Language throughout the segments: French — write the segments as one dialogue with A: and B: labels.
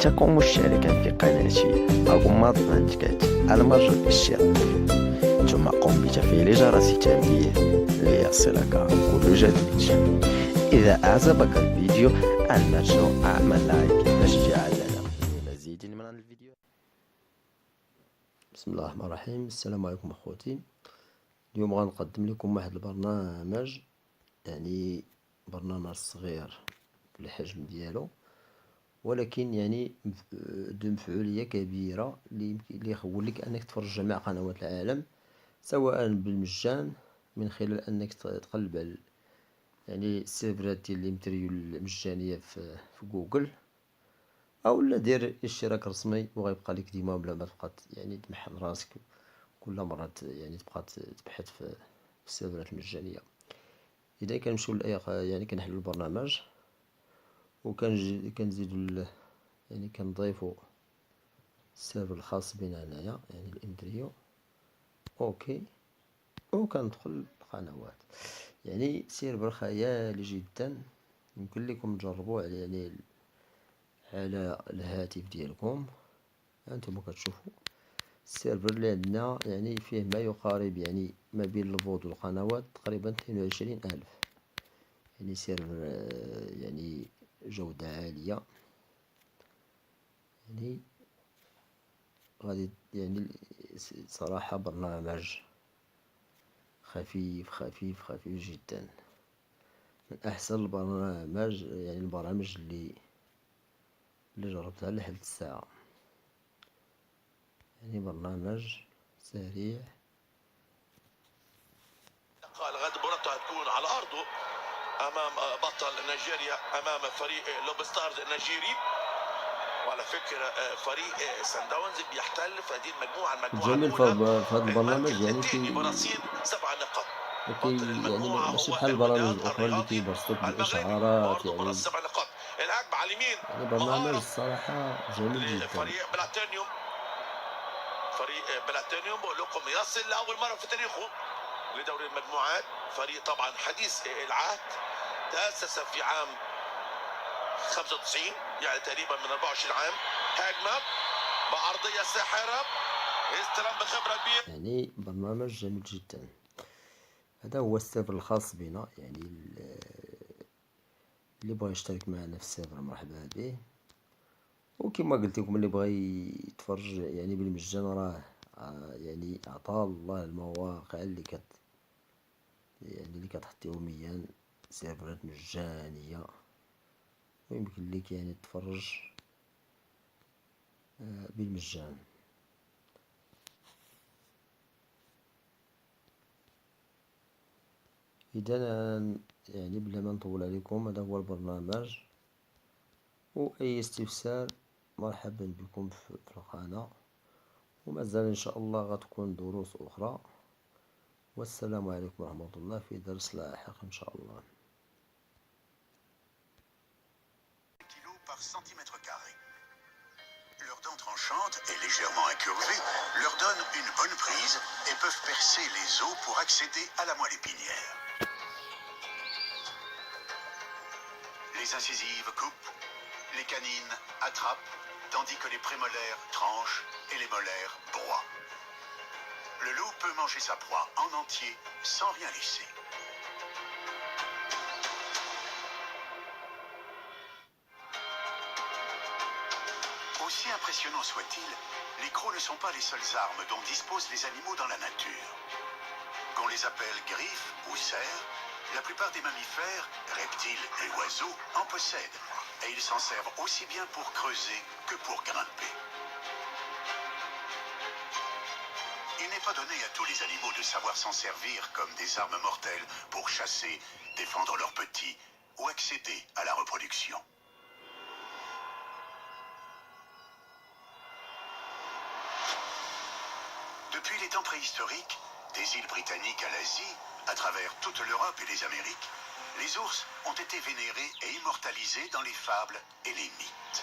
A: تكون مشتركا في قناتي أغمض عندك المرجو الاشتراك، ثم قم بتفعيل جرس التنبيه ليصلك كل جديد. إذا أعجبك الفيديو المرجو اعمل لايك تشجيعا لنا لمزيد من الفيديو. بسم الله الرحمن الرحيم. السلام عليكم اخوتي. اليوم غنقدم لكم واحد البرنامج، يعني برنامج صغير في الحجم ديالو، ولكن يعني ذو مفعولية كبيرة اللي يخول لك انك تفرج جميع قنوات العالم سواء بالمجان من خلال انك تقلب على يعني السيرفرات ديال الامتريو المجانية في جوجل، او لا دير اشتراك رسمي وغيبقى لك ديما بلا ما تبقى يعني تمحن راسك كل مرة يعني تبقى تبحث في السيرفرات المجانية. اذا كنمشيو يعني كنحلو البرنامج كنزيدو يعني كنضيفو السيرفر الخاص بنا هنايا يعني الامتريو، اوكي، وكندخل القنوات. يعني سيرفر خيالي جدا، يمكن لكم تجربوه يعني على الهاتف ديالكم. انتم كتشوفوا السيرفر اللي عندنا يعني فيه ما يقارب يعني ما بين الفود والقنوات تقريبا 22,000. يعني سيرفر يعني جودة عالية، يعني غادي يعني صراحة برنامج خفيف خفيف خفيف جدا، من أحسن البرامج يعني البرامج اللي جربتها لحد الساعة. يعني برنامج سريع.
B: الغد مباراته هتكون على أرضه أمام بطل نيجيريا، أمام فريق لوب ستارز النيجيري. وعلى فكرة فريق سان داونز بيحتل في هذه المجموعة
A: الجميل في هذا البرنامج يعني
B: برصيد 7 نقاط.
A: يعني ماشي بحال البرامج الأخرى اللي كيبسطوك بالإشعارات، يعني
B: 7 نقاط. الهجمة على اليمين،
A: يعني برنامج الصراحة جميل جدا.
B: فريق بلاتينيوم، فريق بلاتينيوم بقول لكم يصل لأول مرة في تاريخه لدوري المجموعات. فريق طبعا حديث العهد، تأسس في عام 95، يعني تقريبا من 24 عام. هجمة بعرضية ساحرة، استلام بخبرة كبيرة.
A: يعني برنامج جميل جدا. هذا هو السيرفر الخاص بنا، يعني اللي بغى يشترك معنا في السيرفر مرحبا به. وكما قلت لكم اللي بغى يتفرج يعني بالمجان راه يعني عطا الله المواقع اللي كتحط يوميا سيرفرات مجانية، ويمكن لك يعني تفرج بالمجان. إذا يعني بلا ما نطول عليكم، هذا هو البرنامج، وأي استفسار مرحبا بكم في القناة، ومازال إن شاء الله غتكون دروس أخرى. والسلام عليكم ورحمة الله في درس لاحق إن شاء الله.
C: Par centimètre carré. Leurs dents tranchantes et légèrement incurvées leur donnent une bonne prise et peuvent percer les os pour accéder à la moelle épinière. Les incisives coupent, les canines attrapent, tandis que les prémolaires tranchent et les molaires broient. Le loup peut manger sa proie en entier sans rien laisser. Aussi impressionnant soit-il, les crocs ne sont pas les seules armes dont disposent les animaux dans la nature. Qu'on les appelle griffes ou cerfs, la plupart des mammifères, reptiles et oiseaux en possèdent, et ils s'en servent aussi bien pour creuser que pour grimper. Il n'est pas donné à tous les animaux de savoir s'en servir comme des armes mortelles pour chasser, défendre leurs petits ou accéder à la reproduction. Depuis les temps préhistoriques, des îles britanniques à l'Asie, à travers toute l'Europe et les Amériques, les ours ont été vénérés et immortalisés dans les fables et les mythes.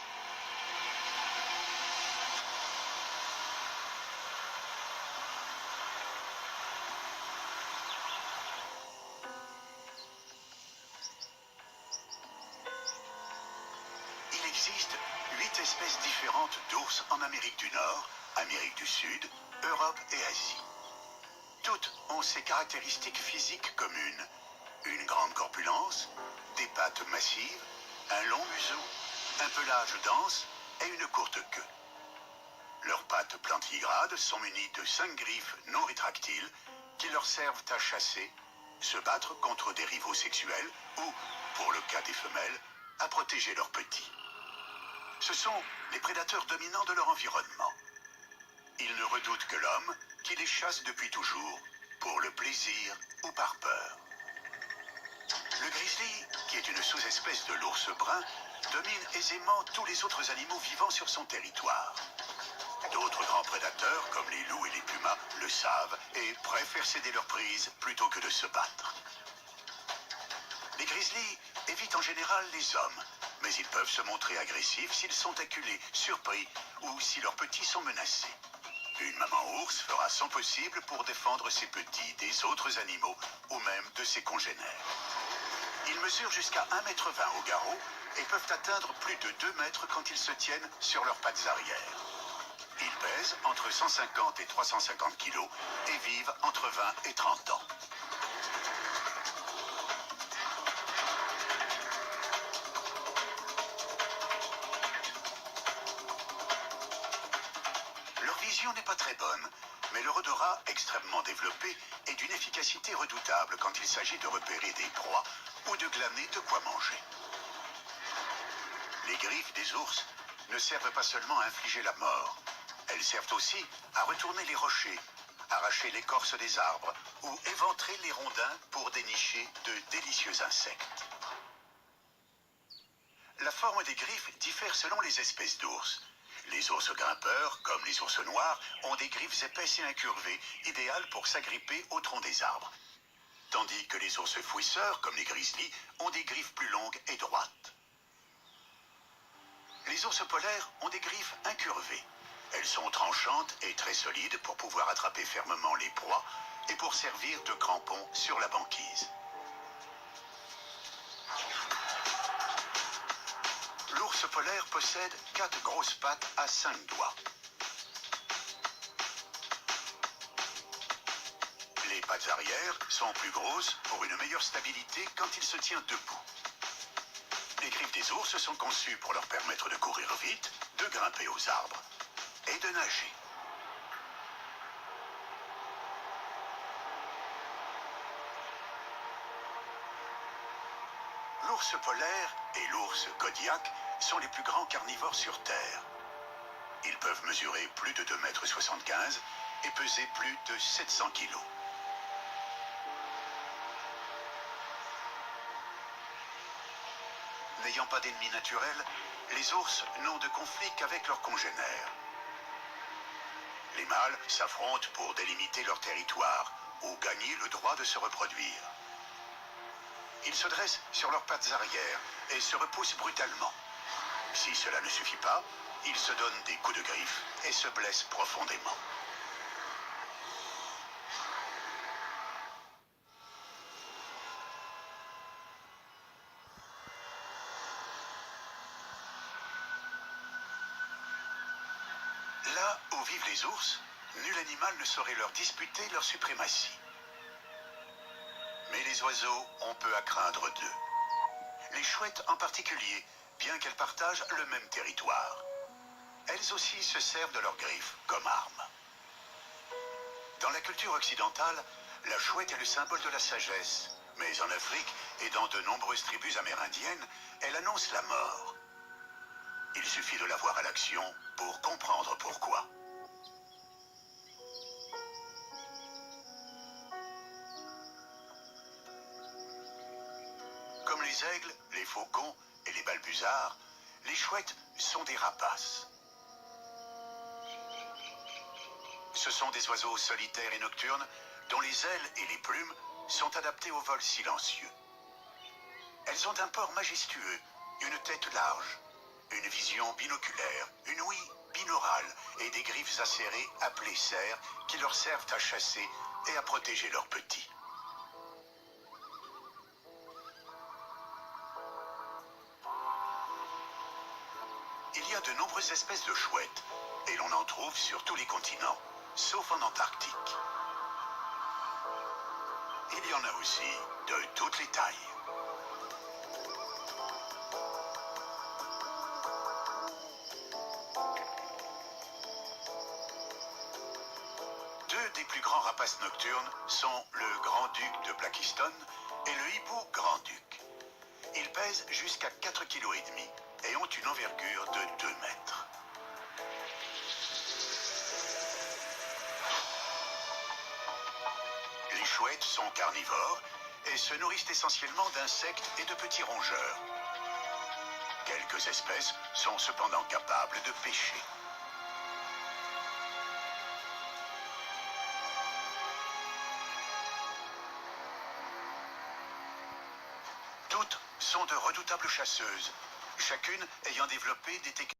C: Il existe 8 espèces espèces différentes d'ours en Amérique du Nord, Amérique du Sud, Europe et Asie. Toutes ont ces caractéristiques physiques communes. Une grande corpulence, des pattes massives, un long museau, un pelage dense et une courte queue. Leurs pattes plantigrades sont munies de 5 griffes non rétractiles qui leur servent à chasser, se battre contre des rivaux sexuels ou, pour le cas des femelles, à protéger leurs petits. Ce sont les prédateurs dominants de leur environnement. Ils ne redoutent que l'homme qui les chasse depuis toujours, pour le plaisir ou par peur. Le grizzly, qui est une sous-espèce de l'ours brun, domine aisément tous les autres animaux vivant sur son territoire. D'autres grands prédateurs, comme les loups et les pumas, le savent et préfèrent céder leur prise plutôt que de se battre. Les grizzlies évitent en général les hommes, mais ils peuvent se montrer agressifs s'ils sont acculés, surpris ou si leurs petits sont menacés. Une maman ours fera son possible pour défendre ses petits des autres animaux ou même de ses congénères. Ils mesurent jusqu'à 1,20 m au garrot et peuvent atteindre plus de 2 mètres quand ils se tiennent sur leurs pattes arrière. Ils pèsent entre 150 et 350 kg et vivent entre 20 et 30 ans. Leur vision n'est pas très bonne, mais leur odorat extrêmement développé est d'une efficacité redoutable quand il s'agit de repérer des proies ou de glaner de quoi manger. Les griffes des ours ne servent pas seulement à infliger la mort, elles servent aussi à retourner les rochers, arracher l'écorce des arbres ou éventrer les rondins pour dénicher de délicieux insectes. La forme des griffes diffère selon les espèces d'ours. Les ours grimpeurs, comme les ours noirs, ont des griffes épaisses et incurvées, idéales pour s'agripper au tronc des arbres. Tandis que les ours fouisseurs, comme les grizzlies, ont des griffes plus longues et droites. Les ours polaires ont des griffes incurvées. Elles sont tranchantes et très solides pour pouvoir attraper fermement les proies et pour servir de crampons sur la banquise. L'ours polaire possède 4 grosses pattes à 5 doigts. Les pattes arrière sont plus grosses pour une meilleure stabilité quand il se tient debout. Les griffes des ours sont conçues pour leur permettre de courir vite, de grimper aux arbres et de nager. L'ours polaire et l'ours Kodiak sont les plus grands carnivores sur Terre. Ils peuvent mesurer plus de 2,75 m et peser plus de 700 kg. N'ayant pas d'ennemis naturels, les ours n'ont de conflit qu'avec leurs congénères. Les mâles s'affrontent pour délimiter leur territoire ou gagner le droit de se reproduire. Ils se dressent sur leurs pattes arrière et se repoussent brutalement. Si cela ne suffit pas, ils se donnent des coups de griffe et se blessent profondément. Là où vivent les ours, nul animal ne saurait leur disputer leur suprématie. Mais les oiseaux ont peu à craindre d'eux. Les chouettes en particulier, bien qu'elles partagent le même territoire. Elles aussi se servent de leurs griffes comme armes. Dans la culture occidentale, la chouette est le symbole de la sagesse. Mais en Afrique et dans de nombreuses tribus amérindiennes, elle annonce la mort. Il suffit de la voir à l'action pour comprendre pourquoi. Comme les aigles, les faucons et les balbuzards, les chouettes sont des rapaces. Ce sont des oiseaux solitaires et nocturnes dont les ailes et les plumes sont adaptées au vol silencieux. Elles ont un port majestueux, une tête large, une vision binoculaire, une ouïe binaurale et des griffes acérées appelées serres qui leur servent à chasser et à protéger leurs petits. Il y a a de nombreuses espèces de chouettes, et l'on en trouve sur tous les continents, sauf en Antarctique. Il y en a aussi de toutes les tailles. Deux des plus grands rapaces nocturnes sont le grand-duc de Blakiston et le hibou grand-duc. Ils pèsent jusqu'à 4,5 kg et ont une envergure de 2 mètres. Les chouettes sont carnivores et se nourrissent essentiellement d'insectes et de petits rongeurs. Quelques espèces sont cependant capables de pêcher. Toutes sont de redoutables chasseuses, chacune ayant développé des techniques